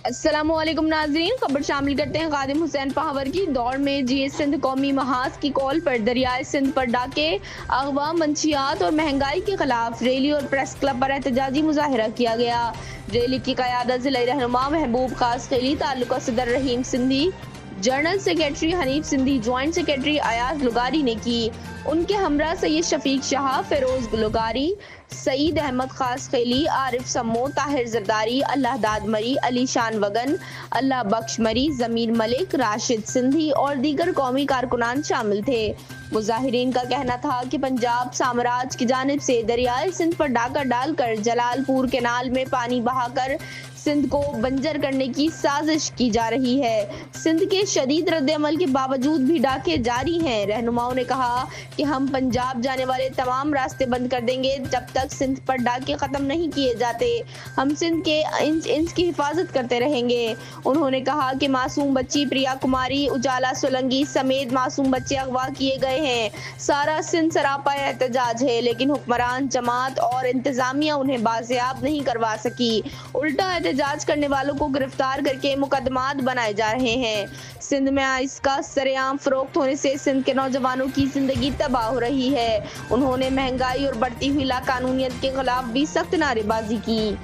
अस्सलामुअलैकुम नाज़रीन, खबर शामिल करते हैं खादिम हुसैन पावर की। दौड़ में जीएस सिंध कौमी महाज की कॉल पर दरियाए सिंध पर डाके, अगवा, मंशियात और महंगाई के खिलाफ रैली और प्रेस क्लब पर एहतजाजी मुजाहिरा किया गया। रैली की क़यादत ज़िला रहनुमा महबूब खास खैली, तालुका सदर Rahim Sindhi, general secretary Hanif Sindhi, joint secretary Ayaz लुगारी ने की। उनके हमरा सैयद शफीक शाह, फिरोज लुगारी, सईद अहमद खास खैली, आरिफ सम्मो, ताहिर जरदारी, अल्लाह दाद मरी, अली शान वगन, अल्लाह बख्श मरी, जमीर मलिक, राशिद सिंधी और दीगर कौमी कारकुनान शामिल थे। मुजाहिरीन का कहना था कि पंजाब साम्राज्य की जानिब से दरियाए सिंध पर डाका डालकर जलालपुर कैनाल में पानी बहाकर सिंध को बंजर करने की साजिश की जा रही है। सिंध के शदीद रद्द-ए-अमल के बावजूद भी डाके जारी हैं। रहनुमाओं ने कहा कि हम पंजाब जाने वाले तमाम रास्ते बंद कर देंगे जब तक सिंध पर डाके खत्म नहीं किए जाते। हम सिंध के इंच इंच की हिफाजत करते रहेंगे। उन्होंने कहा कि मासूम बच्ची प्रिया कुमारी, उजाला सोलंकी समेत मासूम बच्चे अगवा किए गए हैं। सारा सिंध सरापा एहतजाज है, लेकिन हुक्मरान जमात और इंतजामिया उन्हें बाजियाब नहीं करवा सकी। उल्टा एहतजाज करने वालों को गिरफ्तार करके मुकदमात बनाए जा रहे हैं। सिंध में आइस का सरेआम फरोख्त होने से सिंध के नौजवानों की जिंदगी तबाह हो रही है। उन्होंने महंगाई और बढ़ती हुई लाकानूनियत के खिलाफ भी सख्त नारेबाजी की।